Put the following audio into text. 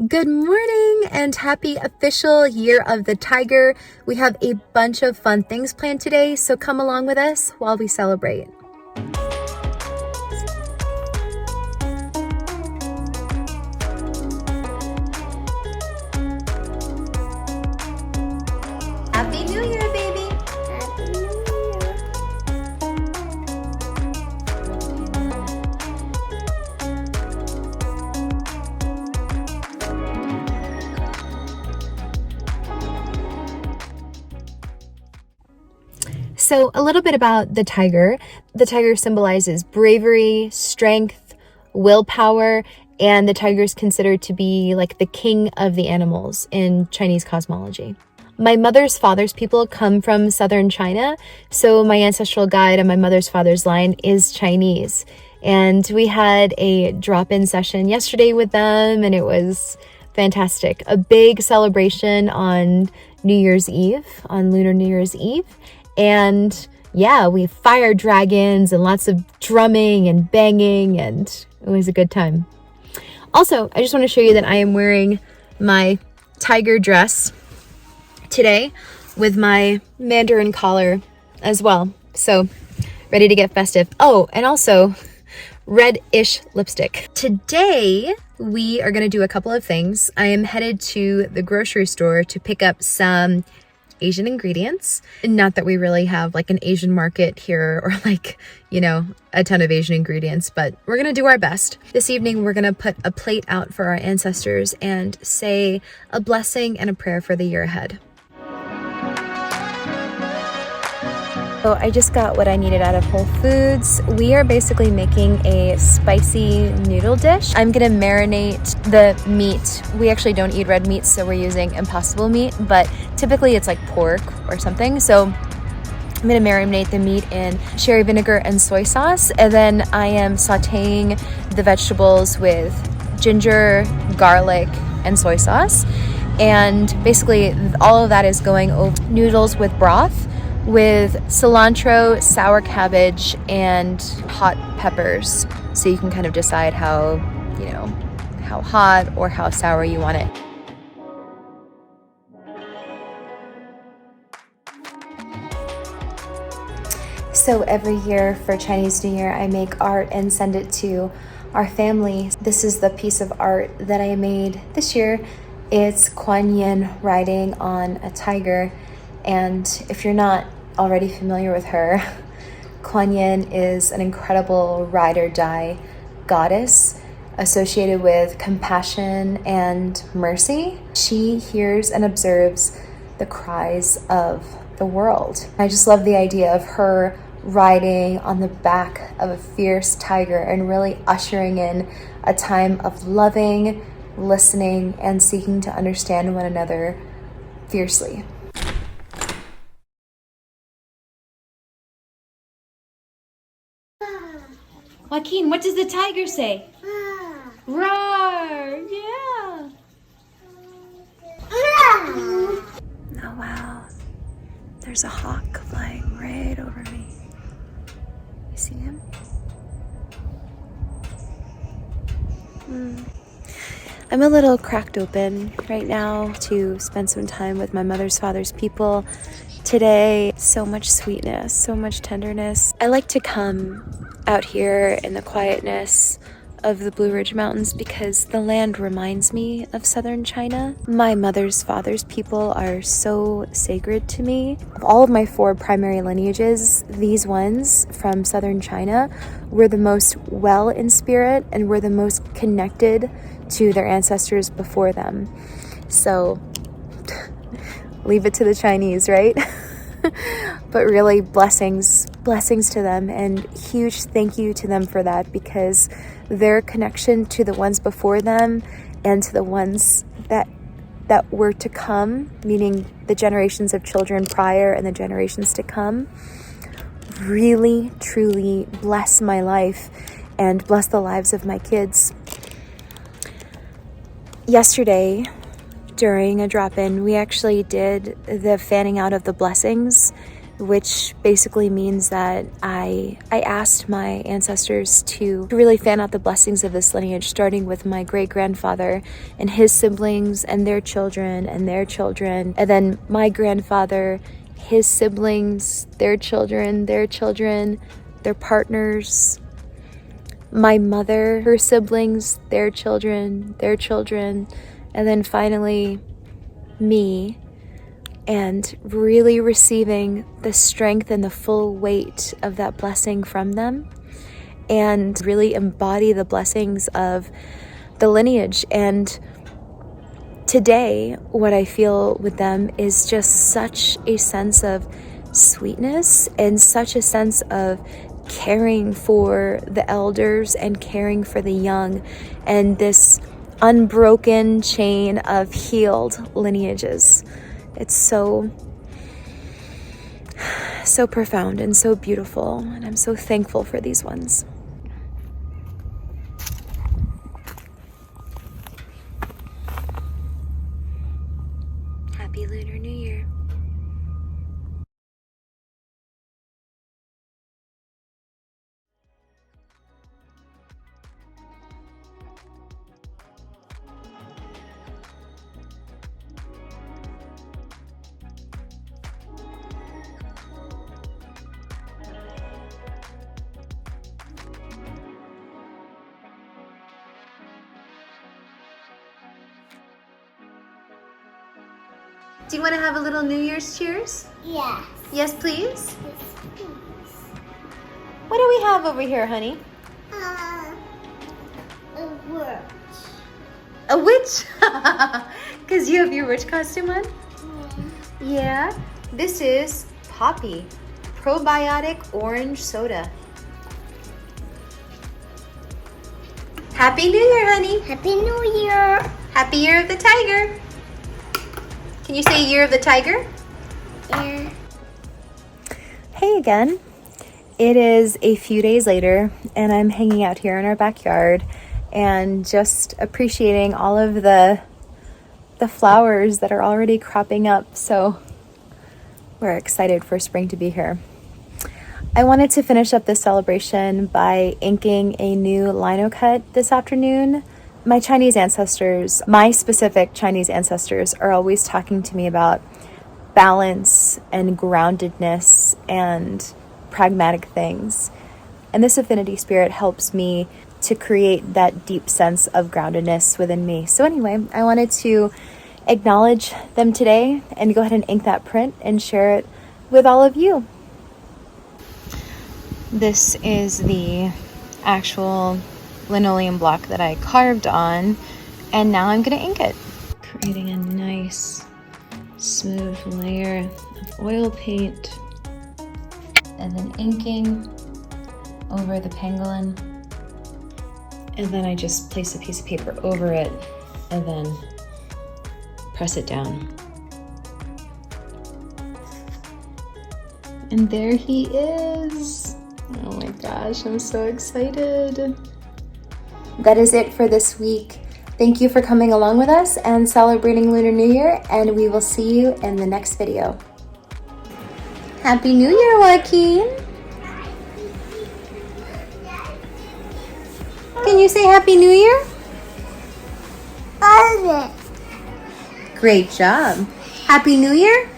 Good morning and happy official Year of the Tiger. We have a bunch of fun things planned today, so come along with us while we celebrate. Happy New Year, baby! Happy New Year. So a little bit about the tiger. The tiger symbolizes bravery, strength, willpower, and the tiger is considered to be like the king of the animals in Chinese cosmology. My mother's father's people come from southern China, so my ancestral guide on my mother's father's line is Chinese. And we had a drop-in session yesterday with them, and it was fantastic. A big celebration on New Year's Eve, on Lunar New Year's Eve. And yeah, we fired dragons and lots of drumming and banging, and it was a good time. Also, I just want to show you that I am wearing my tiger dress today with my mandarin collar as well. So ready to get festive. Oh, and also red-ish lipstick. Today, we are going to do a couple of things. I am headed to the grocery store to pick up some Asian ingredients. Not that we really have like an Asian market here or like, a ton of Asian ingredients, but we're gonna do our best. This evening, we're gonna put a plate out for our ancestors and say a blessing and a prayer for the year ahead. So I just got what I needed out of Whole Foods. We are basically making a spicy noodle dish. I'm gonna marinate the meat. We actually don't eat red meat, so we're using Impossible meat, but typically it's like pork or something. So I'm gonna marinate the meat in sherry vinegar and soy sauce, and then I am sauteing the vegetables with ginger, garlic, and soy sauce. And basically all of that is going over noodles with broth, with cilantro, sour cabbage, and hot peppers. So you can kind of decide how hot or how sour you want it. So every year for Chinese New Year, I make art and send it to our family. This is the piece of art that I made this year. It's Kuan Yin riding on a tiger. And if you're not already familiar with her, Kuan Yin is an incredible ride or die goddess associated with compassion and mercy. She hears and observes the cries of the world. I just love the idea of her riding on the back of a fierce tiger and really ushering in a time of loving, listening, and seeking to understand one another fiercely. Joaquin, what does the tiger say? Roar! Yeah! Oh wow, there's a hawk flying right over me. You see him? I'm a little cracked open right now to spend some time with my mother's father's people. Today, so much sweetness, so much tenderness. I like to come out here in the quietness of the Blue Ridge Mountains because the land reminds me of southern China. My mother's father's people are so sacred to me. Of all of my 4 primary lineages, these ones from southern China were the most well in spirit and were the most connected to their ancestors before them. So leave it to the Chinese, right? But really blessings to them, and huge thank you to them for that, because their connection to the ones before them and to the ones that were to come, meaning the generations of children prior and the generations to come, really truly bless my life and bless the lives of my kids. Yesterday, during a drop-in, we actually did the fanning out of the blessings. which basically means that I asked my ancestors to really fan out the blessings of this lineage, starting with my great-grandfather and his siblings and their children and their children, and then my grandfather, his siblings, their children, their children, their partners, my mother, her siblings, their children, and then finally me, and really receiving the strength and the full weight of that blessing from them, and really embody the blessings of the lineage. And today, what I feel with them is just such a sense of sweetness and such a sense of caring for the elders and caring for the young, and this unbroken chain of healed lineages. It's so profound and so beautiful, and I'm so thankful for these ones. Happy Lunar New Year. Do you want to have a little New Year's cheers? Yes. Yes, please? Yes, please. What do we have over here, honey? A witch. A witch? Because you have your witch costume on? Yeah. Yeah. This is Poppy, probiotic orange soda. Happy New Year, honey. Happy New Year. Happy Year of the Tiger. Can you say Year of the Tiger? Yeah. Hey again. It is a few days later, and I'm hanging out here in our backyard and just appreciating all of the flowers that are already cropping up. So we're excited for spring to be here. I wanted to finish up this celebration by inking a new lino cut this afternoon. My Chinese ancestors, my specific Chinese ancestors, are always talking to me about balance and groundedness and pragmatic things. And this affinity spirit helps me to create that deep sense of groundedness within me. So anyway, I wanted to acknowledge them today and go ahead and ink that print and share it with all of you. This is the actual linoleum block that I carved on, and now I'm going to ink it. Creating a nice smooth layer of oil paint and then inking over the pangolin, and then I just place a piece of paper over it and then press it down. And there he is. Oh my gosh, I'm so excited. That is it for this week. Thank you for coming along with us and celebrating Lunar New Year, and we will see you in the next video. Happy New Year, Joaquin! Can you say Happy New Year? Great job. Happy New Year!